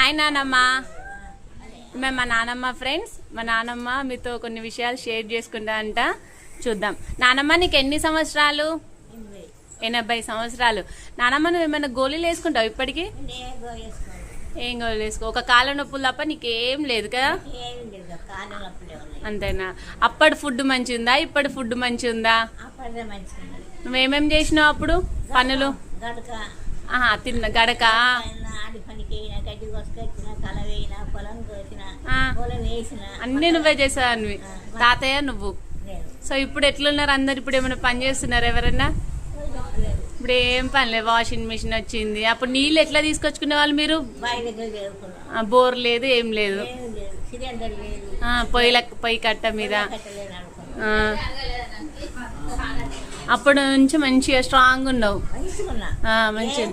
Hi నానమ్మ. మేము మా నానమ్మ ఫ్రెండ్స్. మా నానమ్మ మీతో కొన్ని విషయాలు షేర్ చేసుకుంటా అంట. చూద్దాం. నానమ్మ నీకు ఎన్ని సంవత్సరాలు? 80 సంవత్సరాలు. నానమ్మ నువ్వు ఏమైనా గోళీలు వేసుకుంటావు ఇప్పటికి? ఏం గోళీలు వేసుకో? ఒక కాళ్ళ నొప్పులు తప్ప నీకేం లేదు కదా? అంతేనా? అప్పటి ఫుడ్ మంచి ఉందా ఇప్పటి ఫుడ్ మంచి ఉందా? నువ్వేమేం చేసినావు అప్పుడు పనులు? తిన్న గడక అన్ని నువ్వే చేసావు. తాతయ్య నువ్వు. సో ఇప్పుడు ఎట్లున్నారు అందరు? ఇప్పుడు ఏమైనా పని చేస్తున్నారు ఎవరన్నా? ఇప్పుడు ఏం పనిలే, వాషింగ్ మిషన్ వచ్చింది. అప్పుడు నీళ్ళు ఎట్లా తీసుకొచ్చుకునే వాళ్ళు మీరు? బోర్ లేదు, ఏం లేదు. పొయ్యి కట్ట మీద. అప్పటి నుంచి మంచిగా స్ట్రాంగ్ ఉన్నావు. మంచిగా